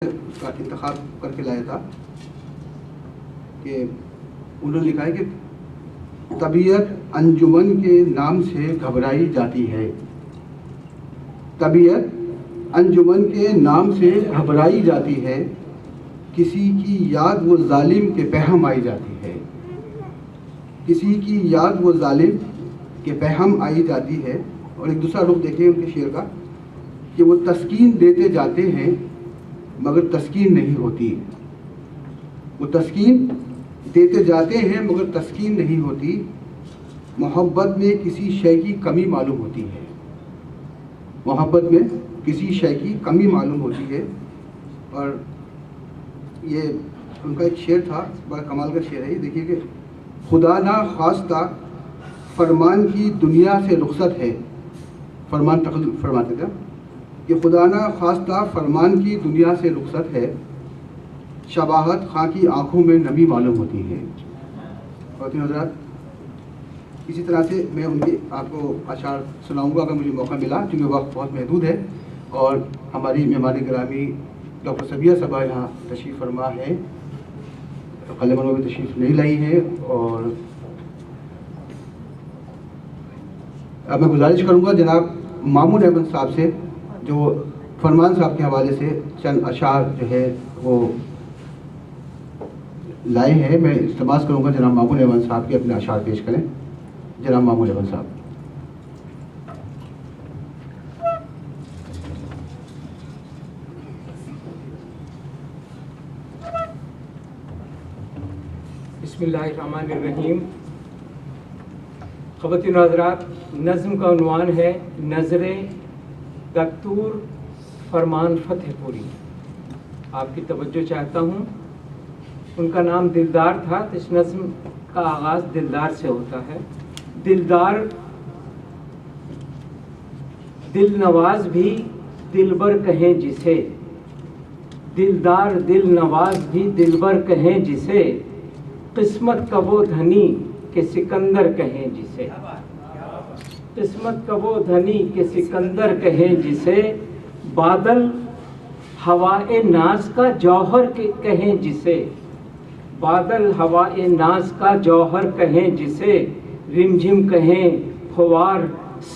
کا انتخاب کر کے لایا تھا کہ انہوں نے لکھا ہے کہ طبیعت انجمن کے نام سے گھبرائی جاتی ہے، طبیعت انجمن کے نام سے گھبرائی جاتی ہے، کسی کی یاد وہ ظالم کے پہم آئی جاتی ہے، کسی کی یاد وہ ظالم کے پہم آئی جاتی ہے۔ اور ایک دوسرا رخ دیکھیں ان کے شعر کا کہ وہ تسکین دیتے جاتے ہیں مگر تسکین نہیں ہوتی، وہ تسکین دیتے جاتے ہیں مگر تسکین نہیں ہوتی، محبت میں کسی شے کی کمی معلوم ہوتی ہے، محبت میں کسی شے کی کمی معلوم ہوتی ہے۔ اور یہ ان کا ایک شعر تھا، بڑا کمال کا شعر ہے، یہ دیکھیے کہ خدا نہ خواستہ فرمان کی دنیا سے رخصت ہے، فرمان فرماتے تھے کہ خدا نہ خواستہ فرمان کی دنیا سے رخصت ہے، شباہت خاں کی آنکھوں میں نمی معلوم ہوتی ہے۔ خواتین حضرات، اسی طرح سے میں ان کی آپ کو اشعار سناؤں گا اگر مجھے موقع ملا، کیونکہ وقت بہت محدود ہے اور ہماری مہمان گرامی ڈاکٹر صبیہ صبا یہاں تشریف فرما ہے، قلمرو میں تشریف نہیں لائی ہے۔ اور اب میں گزارش کروں گا جناب مامون احمد صاحب سے، جو فرمان صاحب کے حوالے سے چند اشعار جو ہے وہ لائے ہیں، میں التماس کروں گا جناب مامون احمد صاحب کے اپنے اشعار پیش کریں۔ جناب مامون احمد صاحب۔ بسم اللہ الرحمن الرحیم۔ خواتین و حضرات، نظم کا عنوان ہے نظر دکتور فرمان فتح پوری۔ آپ کی توجہ چاہتا ہوں، ان کا نام دلدار تھا، تو اس نظم کا آغاز دلدار سے ہوتا ہے۔ دلدار دل نواز بھی دلبر کہیں جسے، دلدار دل نواز بھی دلبر کہیں جسے، قسمت کا وہ دھنی کہ سکندر کہیں جسے، قسمت کا وہ دھنی کہ سکندر کہیں جسے، بادل ہوائے ناز کا جوہر کہیں جسے، بادل ہوائے ناز کا جوہر کہیں جسے، رمجھم کہیں فوار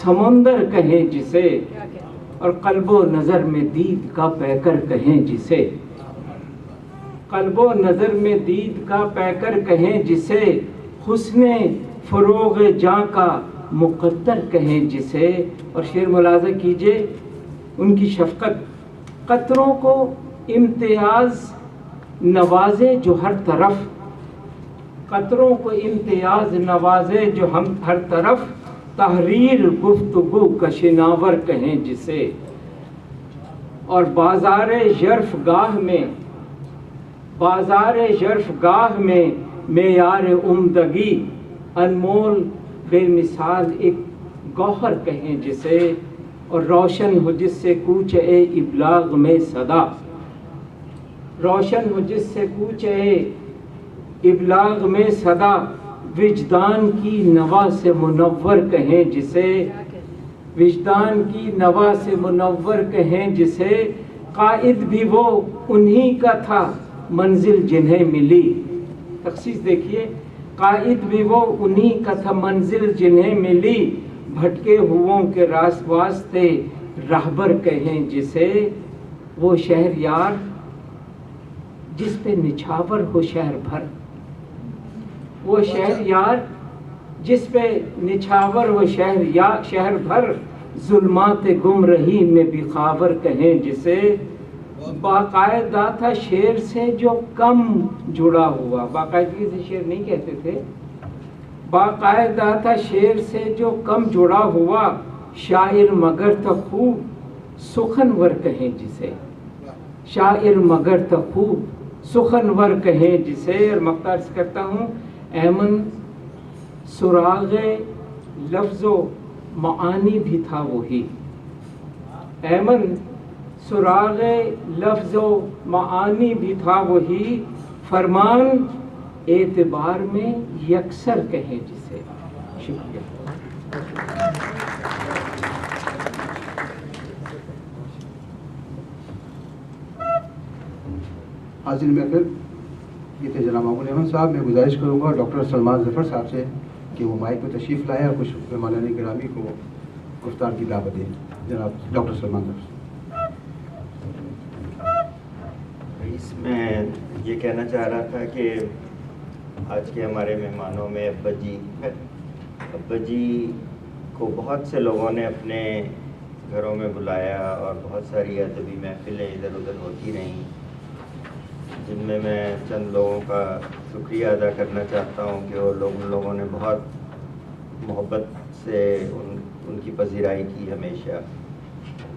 سمندر کہیں جسے، اور قلب و نظر میں دید کا پیکر کہیں جسے، قلب و نظر میں دید کا پیکر کہیں جسے، حسن فروغ جاں کا مقدر کہیں جسے۔ اور شعر ملاحظہ کیجئے ان کی شفقت، قطروں کو امتیاز نوازے جو ہر طرف، قطروں کو امتیاز نوازے جو ہم ہر طرف، تحریر گفتگو کا شناور کہیں جسے، اور بازار ژرف گاہ میں، بازار ژرف گاہ میں معیار عمدگی، انمول بے مثال ایک گوہر کہیں جسے، اور روشن ہو جس سے کوچ اے ابلاغ میں صدا، روشن ہو جس سے کوچ اے ابلاغ میں صدا، وجدان کی نوا سے منور کہیں جسے، وجدان کی نوا سے منور کہیں جسے، قائد بھی وہ انہی کا تھا منزل جنہیں ملی، تخصیص دیکھیے، قائد بھی وہ انہی کا تھا منزل جنہیں ملی، بھٹکے ہوئوں کے واسطے راہبر کہیں جسے، وہ شہر یار جس پہ نچھاور ہو شہر بھر، وہ شہر یار جس پہ نچھاور ہو شہر بھر، ظلمات گمرہی میں بھی خاور کہیں جسے، باقاعدہ تھا شعر سے جو کم جڑا ہوا، باقاعدگی سے شعر نہیں کہتے تھے، باقاعدہ تھا شعر سے جو کم جڑا ہوا، شاعر مگر تو خوب سخنور کہیں جسے، شاعر مگر تو خوب سخنور کہیں جسے۔ اور مقطع عرض کرتا ہوں، ایمن سراغ لفظ و معانی بھی تھا وہی، ایمن سراغ لفظ و معانی بھی تھا وہی، فرمان اعتبار میں یکسر کہیں جسے۔ شکریہ۔ حاضرین میں پھر یہ تھے جناب مامون احمد صاحب. میں گزارش کروں گا ڈاکٹر سلمان ظفر صاحب سے کہ وہ مائک پہ تشریف لائیں اور کچھ مہمانان گرامی کو گفتار کی دعوت دیں. جناب ڈاکٹر سلمان ظفر. اس میں یہ کہنا چاہ رہا تھا کہ آج کے ہمارے مہمانوں میں ابا جی کو بہت سے لوگوں نے اپنے گھروں میں بلایا اور بہت ساری ادبی محفلیں ادھر ادھر ہوتی رہیں، جن میں چند لوگوں کا شکریہ ادا کرنا چاہتا ہوں کہ وہ ان لوگوں نے بہت محبت سے ان کی پذیرائی کی ہمیشہ،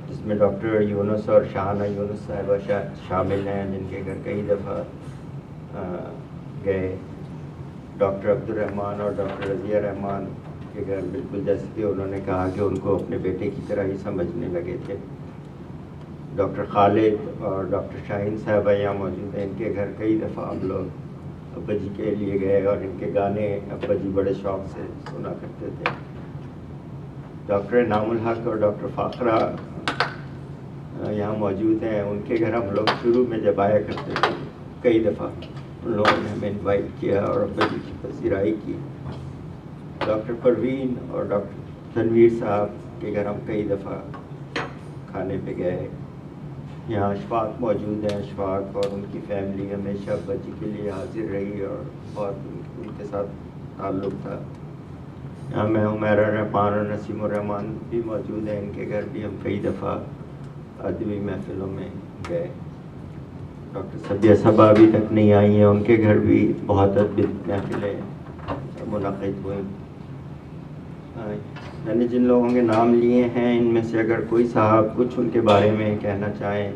جس میں ڈاکٹر یونس اور شاہانہ یونس صاحبہ شامل ہیں، جن کے گھر کئی دفعہ گئے. ڈاکٹر عبد الرحمن اور ڈاکٹر رضیہ رحمان کے گھر بالکل جیسے کہ انہوں نے کہا کہ ان کو اپنے بیٹے کی طرح ہی سمجھنے لگے تھے. ڈاکٹر خالد اور ڈاکٹر شاہین صاحبہ یہاں موجود ہیں، ان کے گھر کئی دفعہ ہم لوگ ابا جی کے لیے گئے اور ان کے گانے ابا جی بڑے شوق سے سنا کرتے تھے. ڈاکٹر انعام الحق اور ڈاکٹر فاخرہ یہاں موجود ہیں، ان کے گھر ہم لوگ شروع میں جب آیا کرتے تھے کئی دفعہ ان لوگوں نے ہمیں انوائٹ کیا اور ابا جی کی پذیرائی کی. ڈاکٹر پروین اور ڈاکٹر تنویر صاحب کے گھر ہم کئی دفعہ کھانے پہ گئے. یہاں اشفاق موجود ہیں، اشفاق اور ان کی فیملی ہمیشہ ابا جی کے لیے حاضر رہی اور بہت ان کے ساتھ تعلق تھا. یہاں میں عمیرہ رحمان اور نسیم الرحمان بھی موجود ہیں، ان کے گھر بھی ہم کئی دفعہ ادبی محفلوں میں گئے. ڈاکٹر سبیہ صبا ابھی تک نہیں آئی ہیں، ان کے گھر بھی بہت ادبی محفلیں منعقد ہوئیں. میں نے جن لوگوں کے نام لیے ہیں ان میں سے اگر کوئی صاحب کچھ ان کے بارے میں کہنا چاہیں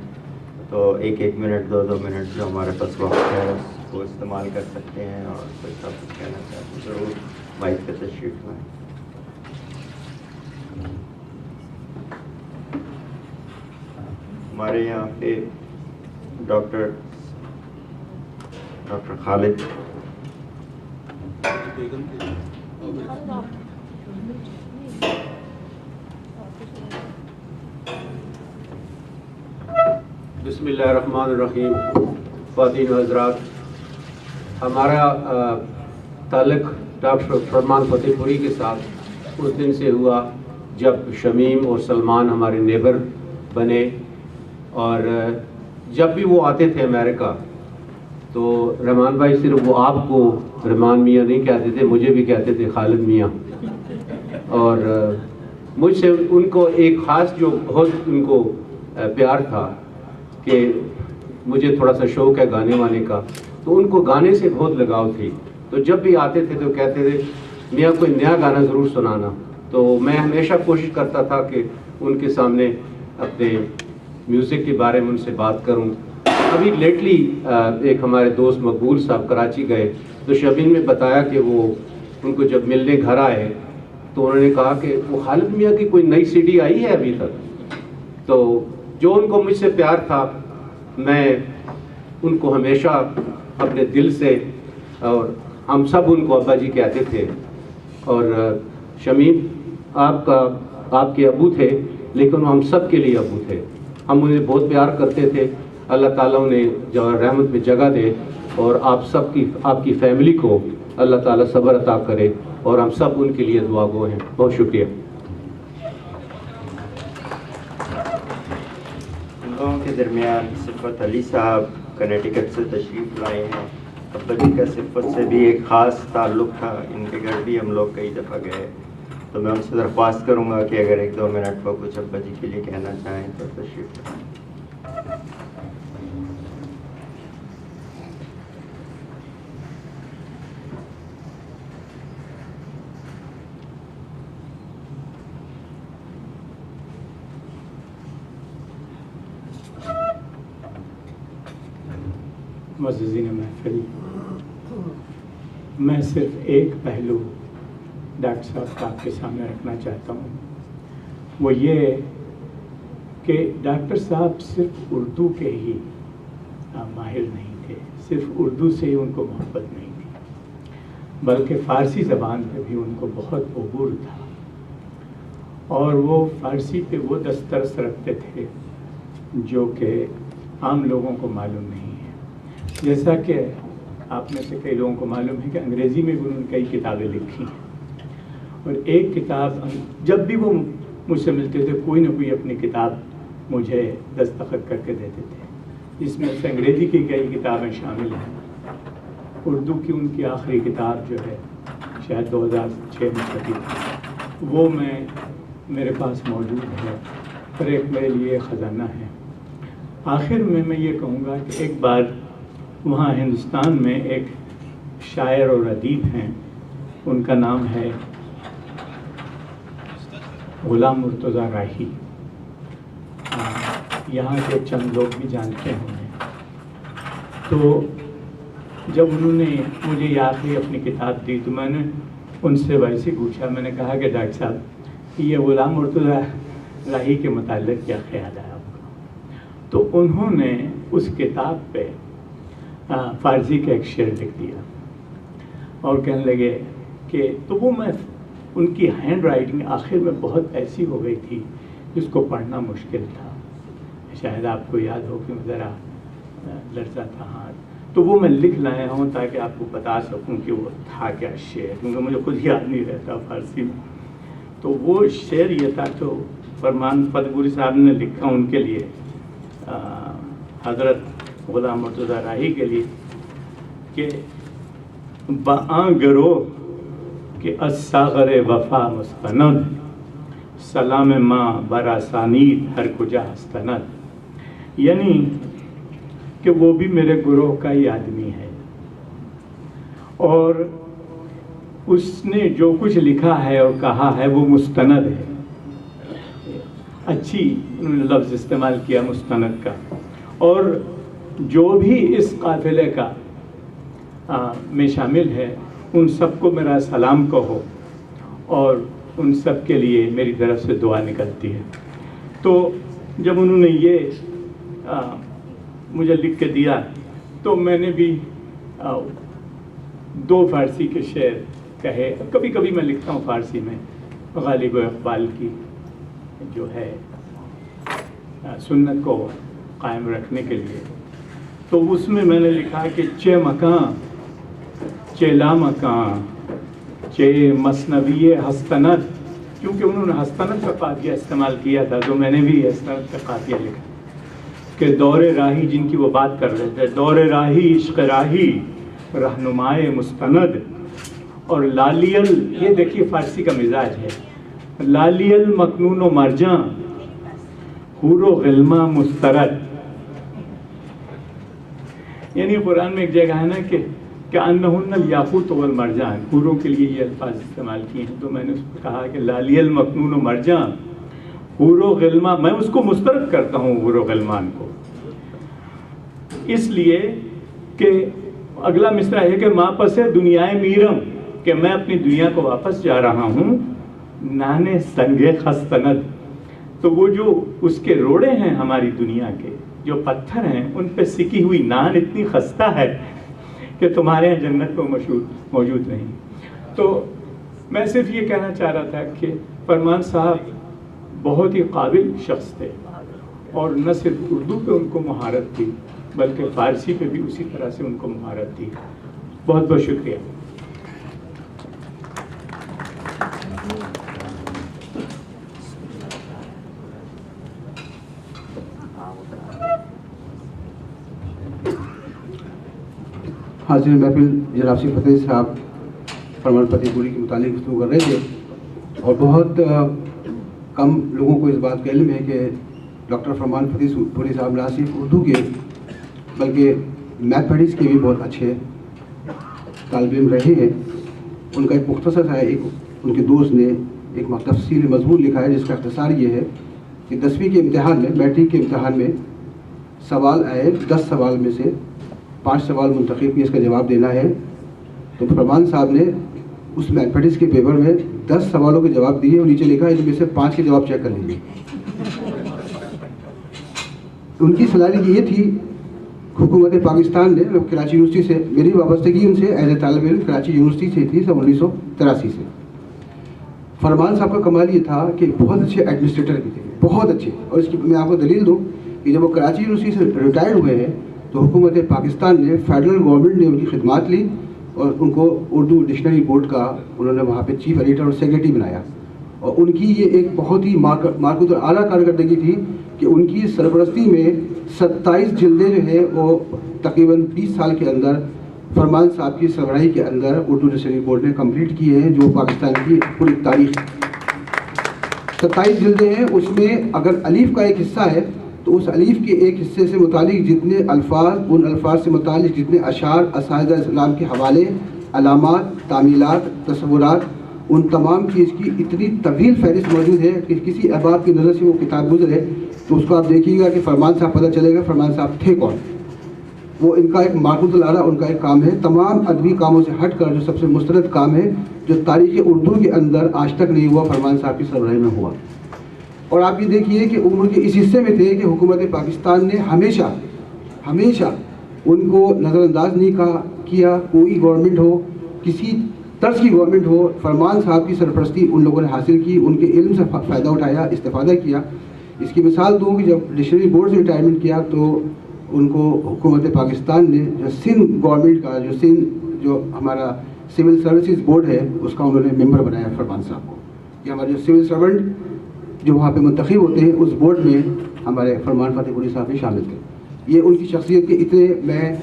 تو 1 منٹ 2 منٹ جو ہمارے پاس وقت ہے اس کو استعمال کر سکتے ہیں، اور کوئی صاحب کچھ کہنا چاہتے ہیں ضرور مائک پہ تشریف لائیں. ہمارے یہاں پہ ڈاکٹر خالد بسم اللہ الرحمن الرحیم. خواتین و حضرات، ہمارا تعلق ڈاکٹر فرمان فتح پوری کے ساتھ اس دن سے ہوا جب شمیم اور سلمان ہمارے نیبر بنے، اور جب بھی وہ آتے تھے امریکہ تو رحمان بھائی صرف وہ آپ کو رحمان میاں نہیں کہتے تھے، مجھے بھی کہتے تھے خالد میاں. اور مجھ سے ان کو ایک خاص جو بہت ان کو پیار تھا کہ مجھے تھوڑا سا شوق ہے گانے وانے کا، تو ان کو گانے سے بہت لگاؤ تھی. تو جب بھی آتے تھے تو کہتے تھے میاں کوئی نیا گانا ضرور سنانا. تو میں ہمیشہ کوشش کرتا تھا کہ ان کے سامنے اپنے میوزک کے بارے میں ان سے بات کروں. ابھی لیٹلی ایک ہمارے دوست مقبول صاحب کراچی گئے تو شبین میں بتایا کہ وہ ان کو جب ملنے گھر آئے تو انہوں نے کہا کہ وہ خالد میاں کی کوئی نئی سی ڈی آئی ہے ابھی تک. تو جو ان کو مجھ سے پیار تھا میں ان کو ہمیشہ اپنے دل سے، اور ہم سب ان کو ابا جی کہتے تھے. اور شمیم آپ کے ابو تھے لیکن ہم سب کے لیے ابو تھے. ہم انہیں بہت پیار کرتے تھے. اللہ تعالیٰ انہیں رحمت میں جگہ دے اور آپ کی فیملی کو اللہ تعالیٰ صبر عطا کرے، اور ہم سب ان کے لیے دعا گو ہیں. بہت شکریہ. ان لوگوں کے درمیان صفت علی صاحب کنیٹیکٹ سے تشریف لائے ہیں. ابا جی کا صفت سے بھی ایک خاص تعلق تھا، ان کے گھر بھی ہم لوگ کئی دفعہ گئے. تو میں ان سے درخواست کروں گا کہ اگر 1-2 منٹ کو کچھ ابا جی کے لیے کہنا چاہیں تو تشریف لائیں. معززین محفل، میں صرف ایک پہلو ڈاکٹر صاحب کا آپ کے سامنے رکھنا چاہتا ہوں. وہ یہ کہ ڈاکٹر صاحب صرف اردو کے ہی ماہر نہیں تھے، صرف اردو سے ہی ان کو محبت نہیں تھی، بلکہ فارسی زبان پہ بھی ان کو بہت عبور تھا. اور وہ فارسی پہ وہ دسترس رکھتے تھے جو کہ عام لوگوں کو معلوم نہیں ہے. جیسا کہ آپ میں سے کئی لوگوں کو معلوم ہے کہ انگریزی میں بھی انہوں نے کئی کتابیں لکھی ہیں، اور ایک کتاب جب بھی وہ مجھ سے ملتے تھے کوئی نہ کوئی اپنی کتاب مجھے دستخط کر کے دیتے تھے، جس میں سے انگریزی کی کئی کتابیں شامل ہیں، اردو کی ان کی آخری کتاب جو ہے شاید 2006 میں چھپی تھی، وہ میرے پاس موجود ہے، اور ایک میرے لیے خزانہ ہے۔ آخر میں یہ کہوں گا کہ ایک بار وہاں ہندوستان میں ایک شاعر اور ادیب ہیں، ان کا نام ہے غلام مرتضیٰ راہی، یہاں کے چند لوگ بھی جانتے ہوں گے۔ تو جب انہوں نے مجھے یاد ہے اپنی کتاب دی تو میں نے ان سے ویسے پوچھا، میں نے کہا کہ ڈاکٹر صاحب یہ غلام مرتضیٰ راہی کے متعلق کیا خیال ہے آپ کا؟ تو انہوں نے اس کتاب پہ فارسی کا ایک شعر لکھ دیا اور کہنے لگے کہ تو وہ میں ان کی ہینڈ رائٹنگ آخر میں بہت ایسی ہو گئی تھی جس کو پڑھنا مشکل تھا، شاید آپ کو یاد ہو کہ ذرا لرزا تھا ہاتھ، تو وہ میں لکھ لایا ہوں تاکہ آپ کو بتا سکوں کہ وہ تھا کیا شعر، کیونکہ مجھے خود یاد نہیں رہتا فارسی میں۔ تو وہ شعر یہ تھا، تو فرمان فتح پوری صاحب نے لکھا ان کے لیے، حضرت غلام مرتضیٰ راہی کے لیے، کہ بآں گرو کہ از ساغر وفا مستند، سلام ماں براسانید ہر کجا ہستند، یعنی کہ وہ بھی میرے گروہ کا ہی آدمی ہے، اور اس نے جو کچھ لکھا ہے اور کہا ہے وہ مستند ہے۔ اچھی انہوں نے لفظ استعمال کیا مستند کا، اور جو بھی اس قافلے کا میں شامل ہے ان سب کو میرا سلام کہو، اور ان سب کے لیے میری طرف سے دعا نکلتی ہے۔ تو جب انہوں نے یہ مجھے لکھ کے دیا تو میں نے بھی 2 فارسی کے شعر کہے، کبھی کبھی میں لکھتا ہوں فارسی میں، غالب و اقبال کی جو ہے سنت کو قائم رکھنے کے لیے، تو اس میں میں نے لکھا کہ چے مکان چے لامکان چے مثنوی ہستند، کیونکہ انہوں نے ہستند کا قافیہ استعمال کیا تھا تو میں نے بھی ہستند کا قافیہ لکھا، کہ دور راہی، جن کی وہ بات کر رہے تھے، دور راہی عشق راہی رہنمائے مستند، اور لالیل، یہ دیکھیے فارسی کا مزاج ہے، لالیل مکنون و مرجاں حور و غلمہ مسترد، یعنی قرآن میں ایک جگہ ہے نا کہ انہن الیاقوت والمرجان، حوروں کے لیے یہ الفاظ استعمال کیے ہیں، تو میں نے اس کو کہا کہ لالیل مکنون و مرجاں حور و غلمہ، میں اس کو مسترد کرتا ہوں حور و غلمان کو، اس لیے کہ اگلا مصرع ہے کہ ماں پسے دنیائے میرم، کہ میں اپنی دنیا کو واپس جا رہا ہوں، نانے سنگے خستند، تو وہ جو اس کے روڑے ہیں ہماری دنیا کے، جو پتھر ہیں، ان پہ سکی ہوئی نان اتنی خستہ ہے کہ تمہارے یہاں جنت کو موجود نہیں۔ تو میں صرف یہ کہنا چاہ رہا تھا کہ فرمان صاحب بہت ہی قابل شخص تھے، اور نہ صرف اردو پہ ان کو مہارت تھی بلکہ فارسی پہ بھی اسی طرح سے ان کو مہارت تھی۔ بہت بہت شکریہ۔ حاضر محفل جناب سی فتح صاحب فرمان فتح پوری کے متعلق گفتگو کر رہے تھے، اور بہت کم لوگوں کو اس بات کا علم ہے کہ ڈاکٹر فرمان فتح پوری صاحب نہ صرف اردو کے بلکہ میتھمیٹکس کے بھی بہت اچھے طالب علم رہے ہیں۔ ان کا ایک مختصر ہے، ایک ان کے دوست نے ایک تفصیلی مضمون لکھا ہے جس کا اختصار یہ ہے کہ 10ویں کے امتحان میں، میٹرک کے امتحان میں سوال آئے، 10 سوال میں سے 5 سوال منتخب کیے، اس کا جواب دینا ہے، تو فرمان صاحب نے اس میتھمیٹکس کے پیپر میں 10 سوالوں کے جواب دیے اور نیچے لکھا ہے ان میں سے 5 کے جواب چیک کر لیجیے۔ ان کی صلاحیت یہ تھی، حکومت پاکستان نے کراچی یونیورسٹی سے میری وابستگی ان سے ایز اے طالب علم کراچی یونیورسٹی سے تھی، سن 1983 سے۔ فرمان صاحب کا کمال یہ تھا کہ بہت اچھے ایڈمنسٹریٹر بھی تھے، بہت اچھے، اور اس کی میں آپ کو دلیل دوں کہ جب وہ کراچی یونیورسٹی سے ریٹائرڈ ہوئے ہیں تو حکومت پاکستان نے فیڈرل گورنمنٹ نے ان کی خدمات لی اور ان کو اردو ڈکشنری بورڈ کا انہوں نے وہاں پہ چیف ایڈیٹر اور سیکریٹری بنایا. اور ان کی یہ ایک بہت ہی مارکت اور اعلیٰ کارکردگی تھی کہ ان کی سرپرستی میں 27 جلدیں جو ہے وہ تقریباً 20 سال کے اندر فرمان صاحب کی سربراہی کے اندر اردو ڈکشنری بورڈ نے کمپلیٹ کیے ہیں, جو پاکستان کی پوری تاریخ 27 جلدیں ہیں. اس میں اگر الف کا ایک حصہ ہے تو اس الف کے ایک حصے سے متعلق جتنے الفاظ, ان الفاظ سے متعلق جتنے اشعار, اساتذہ اسلام کے حوالے, علامات, تعمیلات, تصورات, ان تمام چیز کی اتنی طویل فہرست موجود ہے کہ کسی احباب کی نظر سے وہ کتاب گزرے تو اس کو آپ دیکھیے گا کہ فرمان صاحب پتہ چلے گا فرمان صاحب تھے کون. وہ ان کا ایک مارکت الاعلیٰ ان کا ایک کام ہے. تمام ادبی کاموں سے ہٹ کر جو سب سے مستند کام ہے جو تاریخ اردو کے اندر آج تک نہیں ہوا, فرمان صاحب کی سربراہی میں ہوا. اور آپ یہ دیکھیے کہ عمر کے اس حصے میں تھے کہ حکومت پاکستان نے ہمیشہ ان کو نظر انداز نہیں کیا. کوئی گورنمنٹ ہو, کسی طرز کی گورنمنٹ ہو, فرمان صاحب کی سرپرستی ان لوگوں نے حاصل کی, ان کے علم سے فائدہ اٹھایا, استفادہ کیا. اس کی مثال دوں کہ جب ڈکشنری بورڈ سے ریٹائرمنٹ کیا تو ان کو حکومت پاکستان نے جو سندھ گورنمنٹ کا جو ہمارا سول سروسز بورڈ ہے اس کا انہوں نے ممبر بنایا فرمان صاحب کو. کہ ہمارے جو سول سرونٹ جو وہاں پہ منتخب ہوتے ہیں اس بورڈ میں ہمارے فرمان فتح پوری صاحب بھی شامل تھے. یہ ان کی شخصیت کے اتنے, میں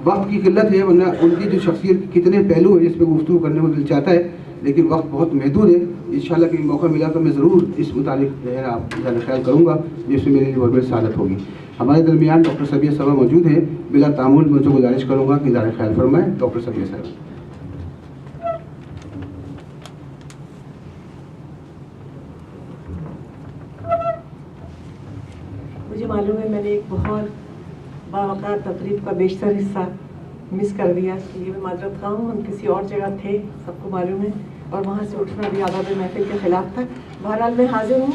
وقت کی قلت ہے ورنہ ان کی جو شخصیت کتنے پہلو ہیں جس پہ گفتگو کرنے کو دل چاہتا ہے, لیکن وقت بہت محدود ہے. انشاءاللہ کہیں موقع ملا تو میں ضرور اس متعلق جو ہے آپ کا خیال کروں گا, جس میں میری بہت بڑی سعادت ہوگی. ہمارے درمیان ڈاکٹر سبیہ صاحبہ موجود ہیں. بلا تعامل میں سے گزارش کروں گا کہ اظہار خیال فرمائیں. ڈاکٹر سبیہ صاحب. مجھے معلوم ہے میں نے ایک بہت باوقار تقریب کا بیشتر حصہ مس کر دیا, یہ میں معذرت خواہ ہوں. ہم کسی اور جگہ تھے, سب کو معلوم ہے, اور وہاں سے اٹھنا بھی آداب محفل کے خلاف تھا. بہرحال میں حاضر ہوں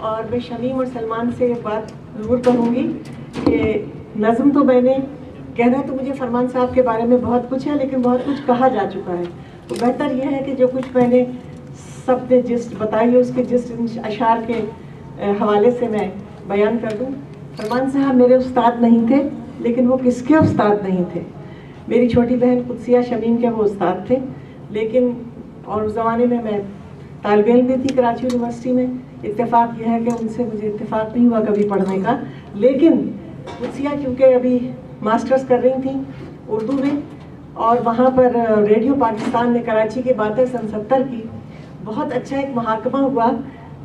اور میں شمیم اور سلمان سے ایک بات ضرور کہوں گی کہ نظم تو میں نے کہنا تو مجھے فرمان صاحب کے بارے میں بہت کچھ ہے, لیکن بہت کچھ کہا جا چکا ہے. تو بہتر یہ ہے کہ جو کچھ میں نے سب نے جس بتائی ہے اس کے جس اشعار کے حوالے سے میں بیان کر دوں. فرمان صاحب میرے استاد نہیں تھے, لیکن وہ کس کے استاد نہیں تھے. میری چھوٹی بہن قدسیہ شمیم کے وہ استاد تھے, لیکن اور اس زمانے میں طالب علم بھی تھی کراچی یونیورسٹی میں. اتفاق یہ ہے کہ ان سے مجھے اتفاق نہیں ہوا کبھی پڑھنے کا, لیکن قدسیہ کیونکہ ابھی ماسٹرز کر رہی تھیں اردو میں, اور وہاں پر ریڈیو پاکستان نے کراچی کی باتیں سن 70 کی بہت اچھا ایک محاکمہ ہوا.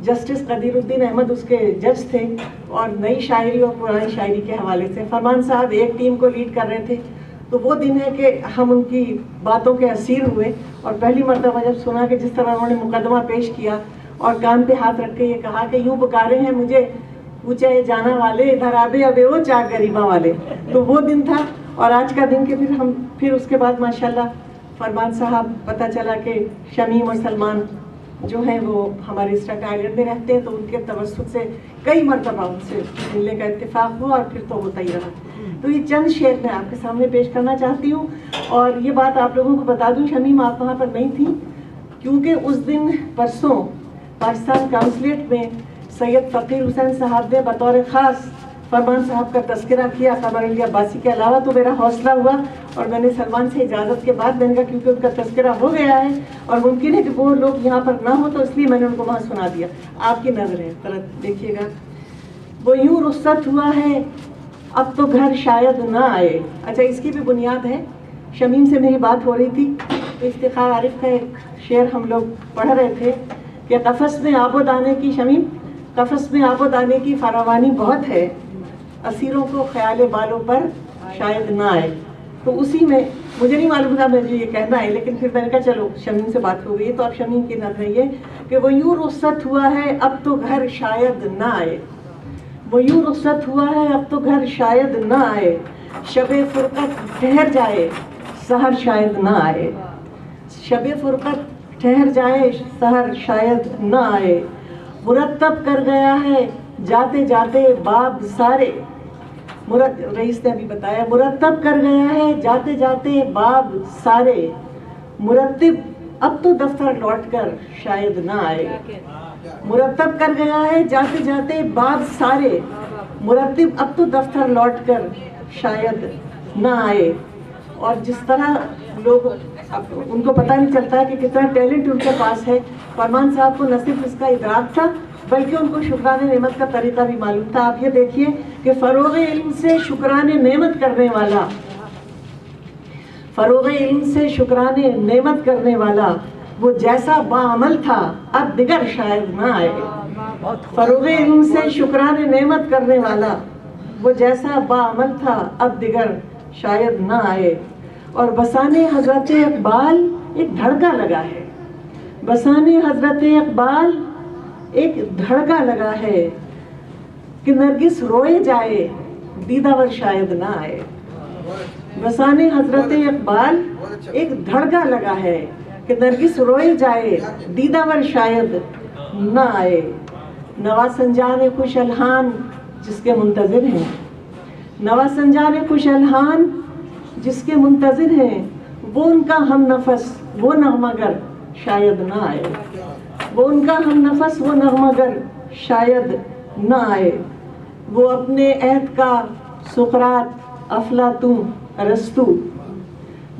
جسٹس قدیر الدین احمد اس کے جج تھے, اور نئی شاعری اور پرانی شاعری کے حوالے سے فرمان صاحب ایک ٹیم کو لیڈ کر رہے تھے. تو وہ دن ہے کہ ہم ان کی باتوں کے اسیر ہوئے, اور پہلی مرتبہ جب سنا کہ جس طرح انہوں نے مقدمہ پیش کیا اور کان پہ ہاتھ رکھ کے یہ کہا کہ یوں پکارے ہیں مجھے اونچے جانا والے, ادھر آبے ابے وہ چاک غریباں والے. تو وہ دن تھا. اور آج کا دن کے پھر اس کے بعد ماشاءاللہ فرمان صاحب پتہ چلا کہ شمیم اور سلمان جو ہیں وہ ہمارے اسٹاک آئلینڈ میں رہتے ہیں, تو ان کے توسط سے کئی مرتبہ ان سے ملنے کا اتفاق ہوا, اور پھر تو ہوتا ہی رہا. تو یہ چند شعر میں آپ کے سامنے پیش کرنا چاہتی ہوں. اور یہ بات آپ لوگوں کو بتا دوں, شمیم آپ وہاں پر نہیں تھیں, کیونکہ اس دن پرسوں پاکستان کاؤنسلیٹ میں سید فقیر حسین صاحب نے بطور خاص فرمان صاحب کا تذکرہ کیا قمر علی عباسی کے علاوہ. تو میرا حوصلہ ہوا, اور میں نے سلمان سے اجازت کے بعد میں نے کہا کیونکہ ان کا تذکرہ ہو گیا ہے اور ممکن ہے کہ وہ لوگ یہاں پر نہ ہوں, تو اس لیے میں نے ان کو وہاں سنا دیا. آپ کی نظر ہے, ذرا دیکھیے گا. وہ یوں رخصت ہوا ہے اب تو گھر شاید نہ آئے. اچھا, اس کی بھی بنیاد ہے. شمیم سے میری بات ہو رہی تھی تو افتخار عارف کا ایک شعر ہم لوگ پڑھ رہے تھے کہ قفس میں آب و دانے کی, شمیم قفس میں آب و دانے کی فراوانی بہت ہے, اسیروں کو خیال بالوں پر شاید نہ آئے. تو اسی میں مجھے نہیں معلوم تھا مجھے یہ کہنا ہے, لیکن پھر میں نے کہا چلو شمیم سے بات ہو گئی تو اب شمیم کی نظر یہ کہ وہ یوں رخصت ہوا ہے اب تو گھر شاید نہ آئے. وہ یوں رخصت ہوا ہے اب تو گھر شاید نہ آئے, شب فرقت ٹھہر جائے سحر شاید نہ آئے. شب فرقت ٹھہر جائے سحر شاید نہ آئے. مرتب کر گیا ہے جاتے جاتے باب سارے, رئیس نے ابھی بتایا, مرتب کر گیا ہے جاتے جاتے باب سارے. مرتب اب تو دفتر لوٹ کر شاید نہ آئے. مرتب کر گیا ہے جاتے جاتے باب سارے, مرتب اب تو دفتر لوٹ کر شاید نہ آئے. اور جس طرح لوگ ان کو پتہ نہیں چلتا ہے کہ کتنا ٹیلنٹ ان کے پاس ہے. فرمان صاحب کو نہ صرف اس کا ادراک تھا بلکہ ان کو شکران نعمت کا طریقہ بھی معلوم تھا. آپ یہ دیکھیے کہ فروغ علم سے شکران نعمت کرنے والا، فروغ علم سے شکران نعمت کرنے والا وہ جیسا باعمل تھا اب دیگر شاید نہ آئے. فروغ علم سے شکران نعمت کرنے والا وہ جیسا باعمل تھا اب دیگر شاید نہ آئے. اور بسانے حضرت اقبال ایک دھڑکا لگا ہے، بسانے حضرت اقبال ایک دھڑکا لگا ہے کہ نرگس روئے جائے دیدہ ور شاید نہ آئے. بسانے حضرت اقبال ایک دھڑکا لگا ہے کہ نرگس روئے جائے دیدہ ور شاید نہ آئے. نواسنجان خوش الحان جس کے منتظر ہیں، نواسنجان خوش الحان جس کے منتظر ہیں، وہ ان کا ہم نفس وہ نغمہ گر شاید نہ آئے. وہ ان کا ہم نفس وہ نغمہ گر شاید نہ آئے. وہ اپنے عہد کا سقراط افلاطون ارسطو،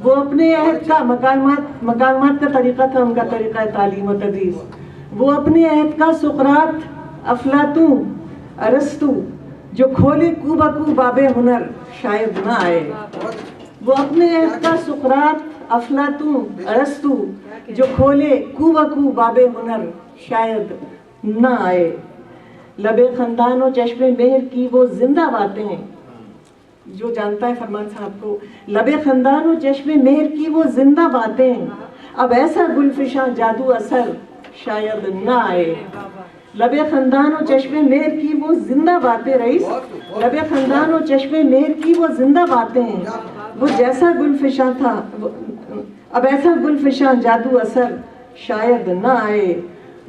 وہ اپنے عہد کا مکالمات کا طریقہ تھا ان کا طریقہ تعلیم و تدریس. وہ اپنے عہد کا سقراط افلاطون ارسطو جو کھولے کو بکو باب ہنر شاید نہ آئے. وہ اپنے عہد کا سقراط افلاطون ارسطو جو کھولے کو بکو باب ہنر شاید نہ آئے. لب خندان و چشم مہر کی وہ زندہ باتیں، جو جانتا ہے فرمان صاحب کو، لب خندان و چشم مہر کی وہ زندہ باتیں اب ایسا گلفشاں جادو اثر شاید نہ آئے. لب خندان و چشم مہر کی وہ زندہ باتیں، رئیس، لب خندان و چشم مہر کی وہ زندہ باتیں وہ جیسا گلفشاں تھا اب ایسا گلفشاں جادو اثر شاید نہ آئے.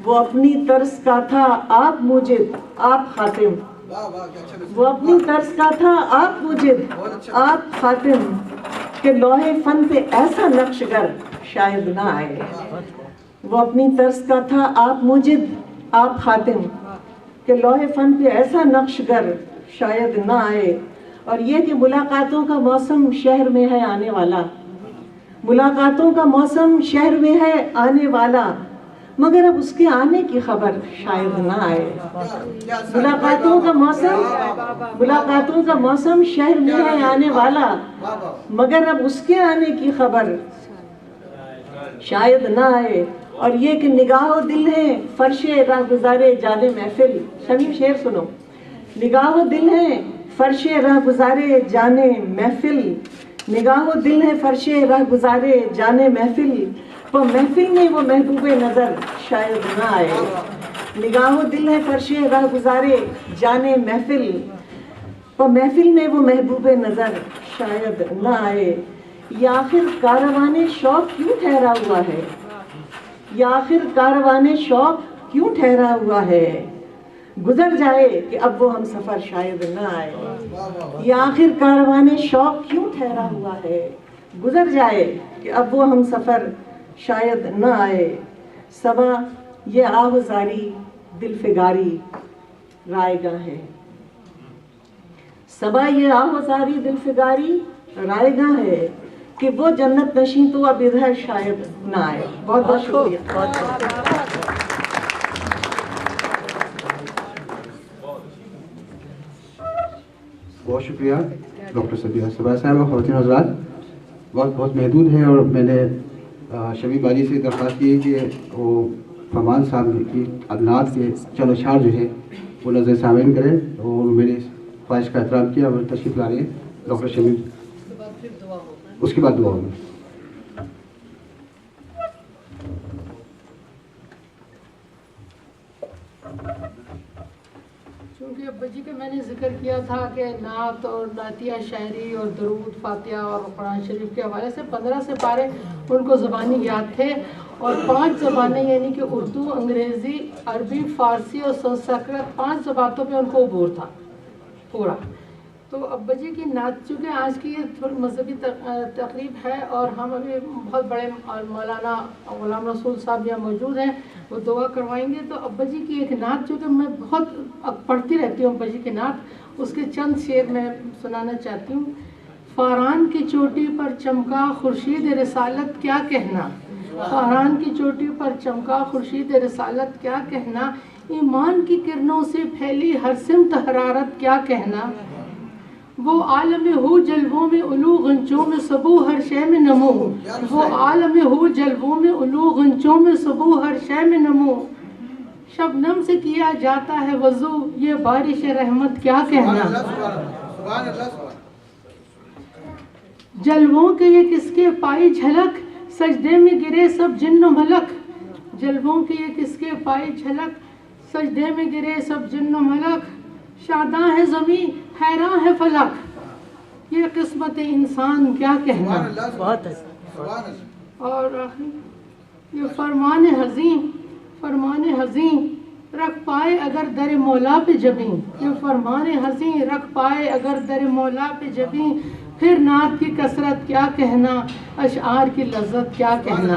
وہ اپنی طرز کا تھا آپ موجد آپ خاتم، وہ اپنی طرز کا تھا آپ موجد آپ خاتم کہ لوح فن پہ ایسا نقش گر شاید نہ آئے. وہ اپنی طرز کا تھا آپ موجد آپ خاتم کہ لوح فن پہ ایسا نقش گر شاید نہ آئے. اور یہ کہ ملاقاتوں کا موسم شہر میں ہے آنے والا، ملاقاتوں کا موسم شہر میں ہے آنے والا مگر اب اس کے آنے کی خبر شاید نہ آئے. ملاقاتوں کا موسم شہر میں ہے آنے والا مگر اب اس کے آنے کی خبر شاید نہ آئے. اور یہ کہ نگاہ و دل ہے فرش راہ گزارے جانے محفل، شمیم شعر سنو. نگاہ و دل ہے فرش راہ گزارے جانے محفل، نگاہ و دل ہے فرش راہ گزارے جانے محفل تو محفل میں وہ محبوب نظر شاید نہ آئے. نگاہ و دل ہے فرش راہ گزارے جانے محفل تو محفل میں وہ محبوب نظر شاید نہ آئے. یا آخر کاروان شوق کیوں ٹھہرا ہوا ہے، یا آخر کاروان شوق کیوں ٹھہرا ہوا ہے، گزر جائے کہ اب وہ ہم سفر شاید نہ آئے. یا آخر کاروان شوق کیوں ٹھہرا ہوا ہے، گزر جائے کہ اب وہ ہم سفر شاید نہ آئے. صبا یہ آہوزاری دل فگاری رائے گاہ ہے، صبا یہ آہوزاری دل فگاری رائے گاہ ہے کہ وہ جنت نشیں تو اب ادھر شاید نہ آئے. بہت بہت شکریہ. بہت شکریہ ڈاکٹر سبیہ صبا صاحبہ. خواتین حضرات، وقت بہت محدود ہے اور میں نے شمیم باجی سے درخواست کی ہے کہ وہ فرمان صاحب کی نعت کے چند اشعار جو ہے وہ نظر سامعین کریں، اور میری خواہش کا احترام کیا اور تشریف لا رہے ہیں ڈاکٹر شمیم. اس کے بعد دعا ہوگی. چونکہ ابا جی کا میں نے ذکر کیا تھا کہ نعت اور نعتیہ شاعری اور درود فاتحہ اور قرآن شریف کے حوالے سے 15 سے پارے ان کو زبانی یاد تھے، اور 5 زبانیں یعنی کہ اردو، انگریزی، عربی، فارسی اور سنسکرت 5 زبانوں پہ ان کو عبور تھا پورا. تو ابا جی کی نعت، چونکہ آج کی یہ تھوڑی مذہبی تقریب ہے اور ہم ابھی بہت بڑے مولانا غلام رسول صاحب یہاں موجود ہیں، وہ دعا کروائیں گے. تو ابا جی کی ایک نعت جو کہ میں بہت پڑھتی رہتی ہوں ابا جی کی نعت، اس کے چند شعر میں سنانا چاہتی ہوں. فاران کی چوٹی پر چمکا خورشید رسالت کیا کہنا, فاران کی چوٹی پر چمکا خورشید رسالت کیا کہنا, ایمان کی کرنوں سے پھیلی ہر سمت حرارت کیا کہنا. وہ عالم ہو جلووں میں الو غنچوں میں سبو ہر شے میں نمو, وہ عالم ہو جلووں میں الو غنچوں میں سبو ہر شے میں نمو. شبنم سے کیا جاتا ہے وضو, یہ بارش رحمت کیا کہنا. جلووں کے یہ کس کے پائی جھلک, سجدے میں گرے سب جن و ملک. جلووں کے یہ کس کے پائی جھلک, سجدے میں گرے سب جن و ملک. شاداں ہے زمین حیراں ہے فلک, یہ قسمت انسان کیا کہنا. اور یہ فرمان حزین, فرمان حزین رکھ پائے اگر در مولا پہ جبیں, یہ فرمان حزین رکھ پائے اگر در مولا پہ جبیں. پھر نعت کی کثرت کیا کہنا, اشعار کی لذت کیا کہنا.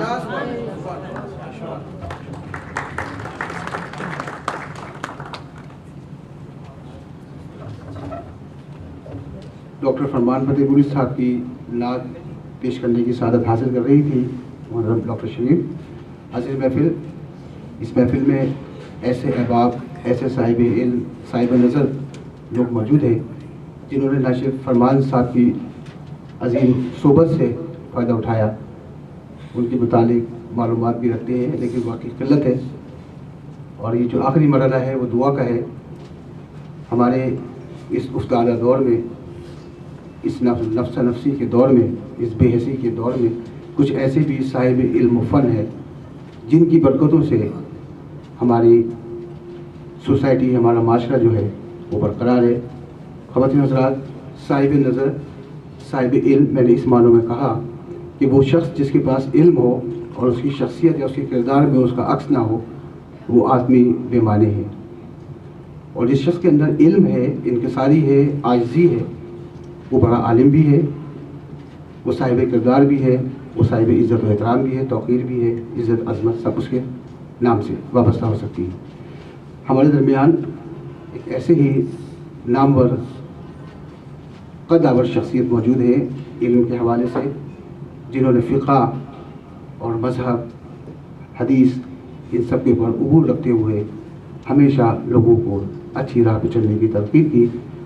ڈاکٹر فرمان فتح پوری صاحب کی نعت پیش کرنے کی سعادت حاصل کر رہی تھی محترم ڈاکٹر شریف. عزیز محفل, اس محفل میں ایسے احباب, ایسے صاحب علم, صاحب نظر لوگ موجود ہیں جنہوں نے ناشر فرمان صاحب کی عظیم صحبت سے فائدہ اٹھایا. ان کے متعلق معلومات بھی رکھتے ہیں لیکن واقعی قلت ہے. اور یہ جو آخری مرحلہ ہے وہ دعا کا ہے. ہمارے اس افتادہ دور میں, اس نفس نفسی کے دور میں, اس بے حسی کے دور میں کچھ ایسے بھی صاحب علم و فن ہیں جن کی برکتوں سے ہماری سوسائٹی, ہمارا معاشرہ جو ہے وہ برقرار ہے. خواتین حضرات, صاحب نظر, صاحب علم, میں نے اس معنوں میں کہا کہ وہ شخص جس کے پاس علم ہو اور اس کی شخصیت یا اس کے کردار میں اس کا عکس نہ ہو, وہ آدمی بے معنی ہے. اور جس شخص کے اندر علم ہے, انکساری ہے, عاجزی ہے, وہ بڑا عالم بھی ہے, وہ صاحب کردار بھی ہے, وہ صاحب عزت و احترام بھی ہے, توقیر بھی ہے, عزت عظمت سب اس کے نام سے وابستہ ہو سکتی ہے. ہمارے درمیان ایک ایسے ہی نامور قدآور شخصیت موجود ہے علم کے حوالے سے, جنہوں نے فقہ اور مذہب, حدیث, ان سب کے اوپر عبور رکھتے ہوئے ہمیشہ لوگوں کو اچھی راہ پہ چلنے کی ترغیب کی.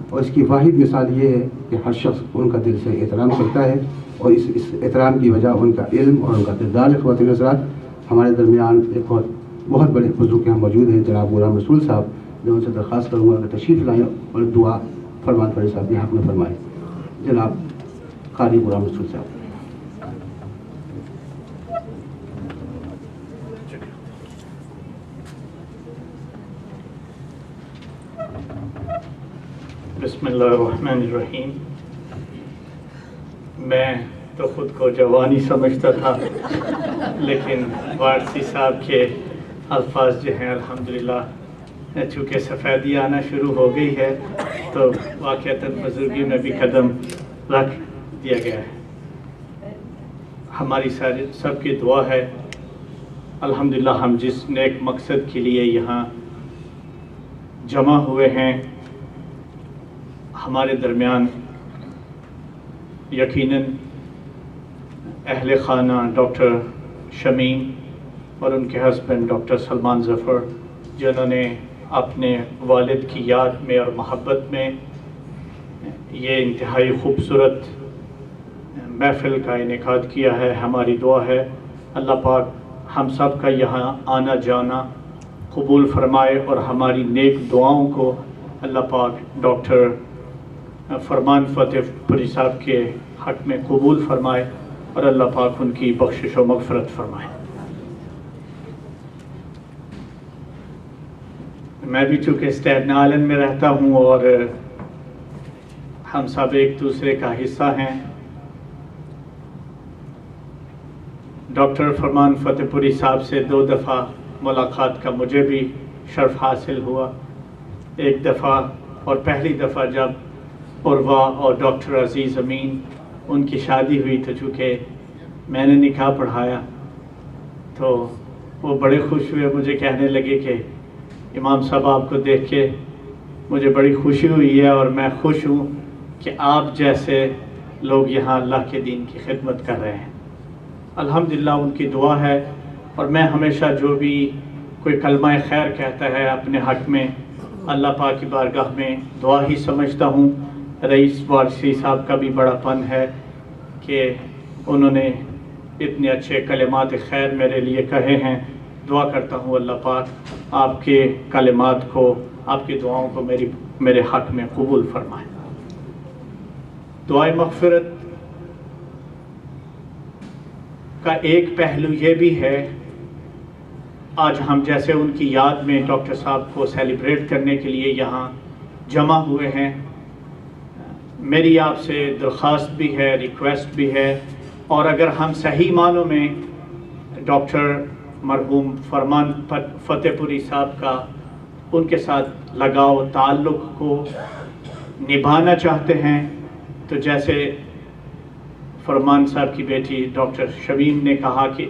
اور اس کی واحد مثال یہ ہے کہ ہر شخص ان کا دل سے احترام کرتا ہے, اور اس احترام کی وجہ ان کا علم اور ان کا کردار ہے. خواتین حضرات, ہمارے درمیان ایک بہت بڑے بزرگ یہاں موجود ہیں, جناب غلام رسول صاحب. میں ان سے درخواست کروں گا کہ تشریف لائیں اور دعا فرمان فری صاحب کے حق میں فرمائیں. جناب قاری غلام رسول صاحب. بسم اللہ الرحمن الرحیم. میں تو خود کو جوانی سمجھتا تھا, لیکن وارثی صاحب کے الفاظ جو ہیں الحمدللہ چونکہ سفیدی آنا شروع ہو گئی ہے تو واقعتاً بزرگی میں بھی قدم رکھ دیا گیا ہے. ہماری سب کی دعا ہے الحمدللہ ہم جس نیک مقصد کے لیے یہاں جمع ہوئے ہیں, ہمارے درمیان یقیناً اہل خانہ ڈاکٹر شمیم اور ان کے ہسبینڈ ڈاکٹر سلمان ظفر, جنہوں نے اپنے والد کی یاد میں اور محبت میں یہ انتہائی خوبصورت محفل کا انعقاد کیا ہے. ہماری دعا ہے اللہ پاک ہم سب کا یہاں آنا جانا قبول فرمائے اور ہماری نیک دعاؤں کو اللہ پاک ڈاکٹر فرمان فتح پوری صاحب کے حق میں قبول فرمائے اور اللہ پاک ان کی بخشش و مغفرت فرمائے. میں بھی چونکہ اسٹیٹن آئلینڈ میں رہتا ہوں اور ہم سب ایک دوسرے کا حصہ ہیں. ڈاکٹر فرمان فتح پوری صاحب سے 2 دفعہ ملاقات کا مجھے بھی شرف حاصل ہوا. ایک دفعہ اور پہلی دفعہ جب عروا اور ڈاکٹر عزیز امین ان کی شادی ہوئی تو چونکہ میں نے نکاح پڑھایا تو وہ بڑے خوش ہوئے, مجھے کہنے لگے کہ امام صاحب آپ کو دیکھ کے مجھے بڑی خوشی ہوئی ہے اور میں خوش ہوں کہ آپ جیسے لوگ یہاں اللہ کے دین کی خدمت کر رہے ہیں۔ الحمدللہ ان کی دعا ہے، اور میں ہمیشہ جو بھی کوئی کلمہ خیر کہتا ہے اپنے حق میں اللہ پاک کی بارگاہ میں دعا ہی سمجھتا ہوں۔ رئیس وارثی صاحب کا بھی بڑا پن ہے کہ انہوں نے اتنے اچھے کلمات خیر میرے لیے کہے ہیں۔ دعا کرتا ہوں اللہ پاک آپ کے کلمات کو، آپ کی دعاؤں کو میرے حق میں قبول فرمائے۔ دعائے مغفرت کا ایک پہلو یہ بھی ہے، آج ہم جیسے ان کی یاد میں ڈاکٹر صاحب کو سیلیبریٹ کرنے کے لیے یہاں جمع ہوئے ہیں، میری آپ سے درخواست بھی ہے، ریکویسٹ بھی ہے، اور اگر ہم صحیح معنوں میں ڈاکٹر مرحوم فرمان فتح پوری صاحب کا ان کے ساتھ لگاؤ تعلق کو نبھانا چاہتے ہیں، تو جیسے فرمان صاحب کی بیٹی ڈاکٹر شمیم نے کہا کہ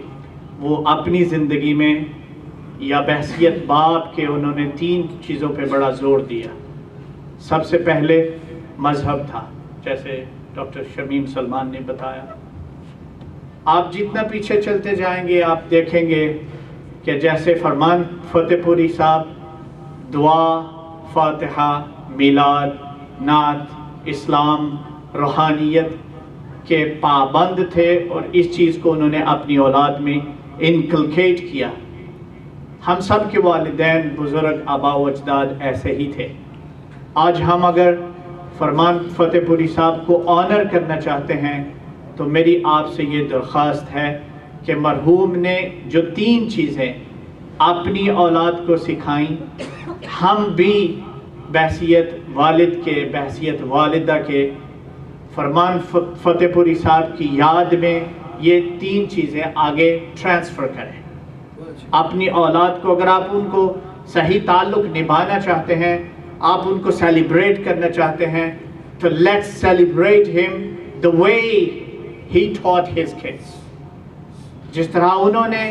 وہ اپنی زندگی میں یا بحثیت باپ کے انہوں نے 3 چیزوں پہ بڑا زور دیا۔ سب سے پہلے مذہب تھا، جیسے ڈاکٹر شمیم سلمان نے بتایا۔ آپ جتنا پیچھے چلتے جائیں گے آپ دیکھیں گے کہ جیسے فرمان فتح پوری صاحب دعا، فاتحہ، میلاد، نعت، اسلام، روحانیت کے پابند تھے، اور اس چیز کو انہوں نے اپنی اولاد میں انکلکیٹ کیا۔ ہم سب کے والدین، بزرگ، آبا و اجداد ایسے ہی تھے۔ آج ہم اگر فرمان فتح پوری صاحب کو آنر کرنا چاہتے ہیں تو میری آپ سے یہ درخواست ہے کہ مرحوم نے جو 3 چیزیں اپنی اولاد کو سکھائیں، ہم بھی بحیثیت والد کے، بحیثیت والدہ کے، فرمان فتح پوری صاحب کی یاد میں یہ 3 چیزیں آگے ٹرانسفر کریں۔ اپنی اولاد کو، اگر آپ ان کو صحیح تعلق نبھانا چاہتے ہیں، آپ ان کو سیلیبریٹ کرنا چاہتے ہیں، تو لیٹس سیلیبریٹ ہم the way he taught his kids۔ جس طرح انہوں نے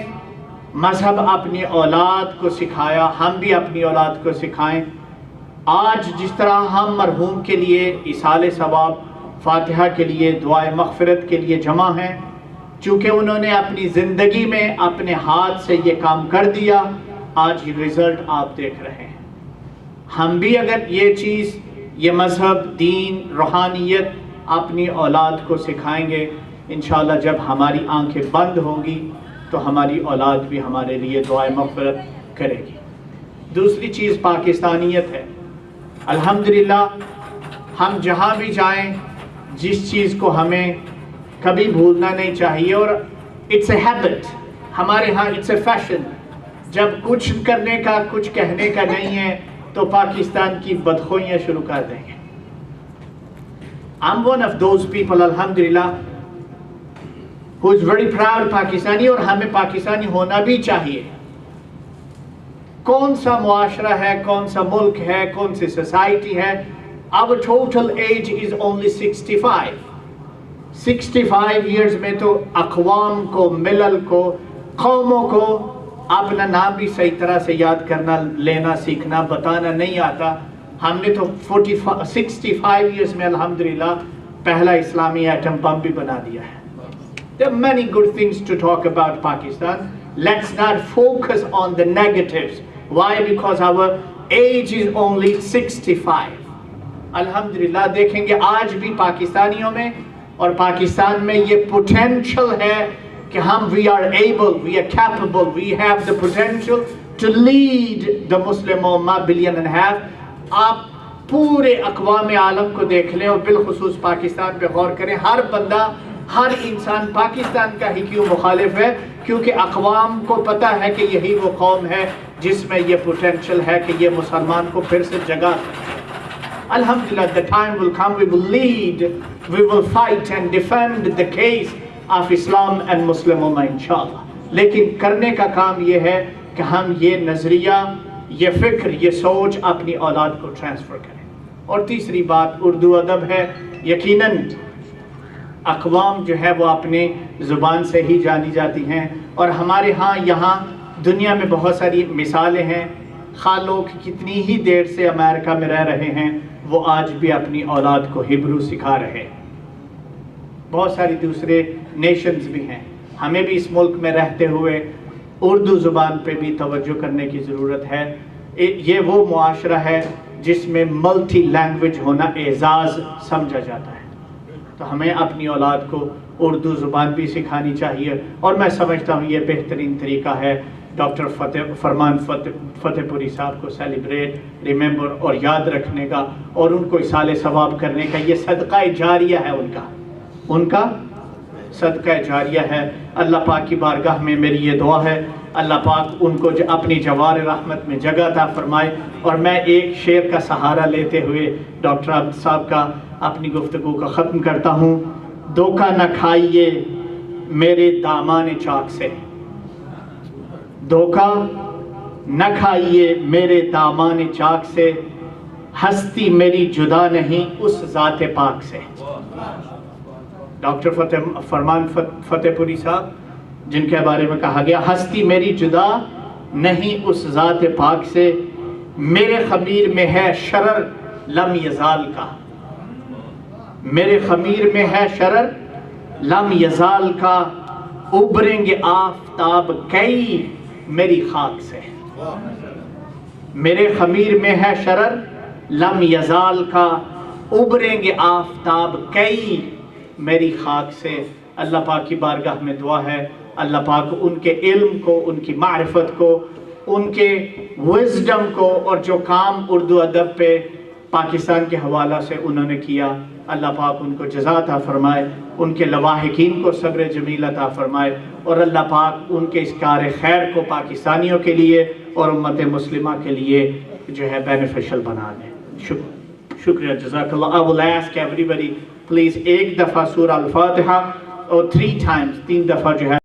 مذہب اپنی اولاد کو سکھایا، ہم بھی اپنی اولاد کو سکھائیں۔ آج جس طرح ہم مرحوم کے لیے ایصال ثواب، فاتحہ کے لیے، دعائے مغفرت کے لیے جمع ہیں، چونکہ انہوں نے اپنی زندگی میں اپنے ہاتھ سے یہ کام کر دیا، آج یہ رزلٹ آپ دیکھ رہے ہیں۔ ہم بھی اگر یہ چیز، یہ مذہب، دین، روحانیت اپنی اولاد کو سکھائیں گے، انشاءاللہ جب ہماری آنکھیں بند ہوں گی تو ہماری اولاد بھی ہمارے لیے دعائے مغفرت کرے گی۔ دوسری چیز پاکستانیت ہے۔ الحمدللہ ہم جہاں بھی جائیں، جس چیز کو ہمیں کبھی بھولنا نہیں چاہیے، اور اٹس اے ہیبٹ، ہمارے ہاں اٹس اے فیشن، جب کچھ کرنے کا، کچھ کہنے کا نہیں ہے تو پاکستان کی بدخوئیاں شروع کر دیں گے۔ I'm one of those people, الحمدللہ، who is very proud Pakistani, اور ہمیں پاکستانی ہونا بھی چاہیے۔ کون سا معاشرہ ہے، کون سا ملک ہے، کون سی سوسائٹی ہے، our total age is only 65۔ 65 years میں تو اقوام کو، ملل کو، قوموں کو اپنا نام بھی صحیح طرح سے یاد کرنا، لینا، سیکھنا، بتانا نہیں آتا۔ ہم نے تو 65 years میں الحمدللہ پہلا اسلامی ایٹم بم بھی بنا دیا ہے۔ There are many good things to talk about Pakistan. Let's not focus on the negatives. Why? Because our age is only 65۔ الحمدللہ دیکھیں گے آج بھی پاکستانیوں میں اور پاکستان میں یہ پوٹینشل ہے کہ ہم we are able, we are capable, we have the potential to lead the Muslim Ummah 1.5 billion۔ آپ پورے اقوام عالم کو دیکھ لیں اور بالخصوص پاکستان پہ غور کریں، ہر بندہ، ہر انسان پاکستان کا ہی کیوں مخالف ہے؟ کیونکہ اقوام کو پتہ ہے کہ یہی وہ قوم ہے جس میں یہ پوٹینشل ہے کہ یہ مسلمان کو پھر سے جگہ سکے۔ Alhamdulillah, the time will come, we will lead, we will fight and defend the case of Islam and Muslim Ummah inshallah۔ لیکن کرنے کا کام یہ ہے کہ ہم یہ نظریہ، یہ فکر، یہ سوچ اپنی اولاد کو ٹرانسفر کریں۔ اور تیسری بات اردو ادب ہے۔ یقیناً اقوام جو ہے وہ اپنے زبان سے ہی جانی جاتی ہیں، اور ہمارے ہاں یہاں دنیا میں بہت ساری مثالیں ہیں۔ خواہ لوگ کتنی ہی دیر سے امریکہ میں رہ رہے ہیں وہ آج بھی اپنی اولاد کو ہبرو سکھا رہے ہیں. بہت ساری دوسرے نیشنز بھی ہیں. ہمیں بھی اس ملک میں رہتے ہوئے اردو زبان پہ بھی توجہ کرنے کی ضرورت ہے. یہ وہ معاشرہ ہے جس میں ملٹی لینگویج ہونا اعزاز سمجھا جاتا ہے. تو ہمیں اپنی اولاد کو اردو زبان بھی سکھانی چاہیے. اور میں سمجھتا ہوں یہ بہترین طریقہ ہے ڈاکٹر فرمان فتح پوری صاحب کو سیلیبریٹ، ریممبر اور یاد رکھنے کا اور ان کو اصال ثواب کرنے کا. یہ صدقہ جاریہ ہے ان کا صدقہ جاریہ ہے. اللہ پاک کی بارگاہ میں میری یہ دعا ہے اللہ پاک ان کو اپنی جوار رحمت میں جگہ عطا فرمائے. اور میں ایک شعر کا سہارا لیتے ہوئے ڈاکٹر عبد صاحب کا اپنی گفتگو کا ختم کرتا ہوں. دھوکہ نہ کھائیے میرے دامان چاک سے، دھوکہ نہ کھائیے میرے دامان چاک سے، ہستی میری جدا نہیں اس ذات پاک سے. ڈاکٹر فرمان فتح پوری صاحب جن کے بارے میں کہا گیا ہستی میری جدا نہیں اس ذات پاک سے، میرے خمیر میں ہے شرر لم یزال کا، میرے خمیر میں ہے شرر لم یزال کا، ابریں گے آفتاب کئی میری خاک سے. میرے خمیر میں ہے شرر لم یزال کا، ابریں گے آفتاب کئی میری خاک سے. اللہ پاک کی بارگاہ میں دعا ہے اللہ پاک ان کے علم کو، ان کی معرفت کو، ان کے وزڈم کو اور جو کام اردو ادب پہ پاکستان کے حوالہ سے انہوں نے کیا اللہ پاک ان کو جزا عطا فرمائے، ان کے لواحقین کو صبر جمیل عطا فرمائے اور اللہ پاک ان کے اس کار خیر کو پاکستانیوں کے لیے اور امت مسلمہ کے لیے جو ہے بینیفیشل بنا دیں. شکریہ جزاک اللہ. I will ask everybody please ایک دفعہ سورہ الفاتحہ اور 3 times 3 دفعہ جو ہے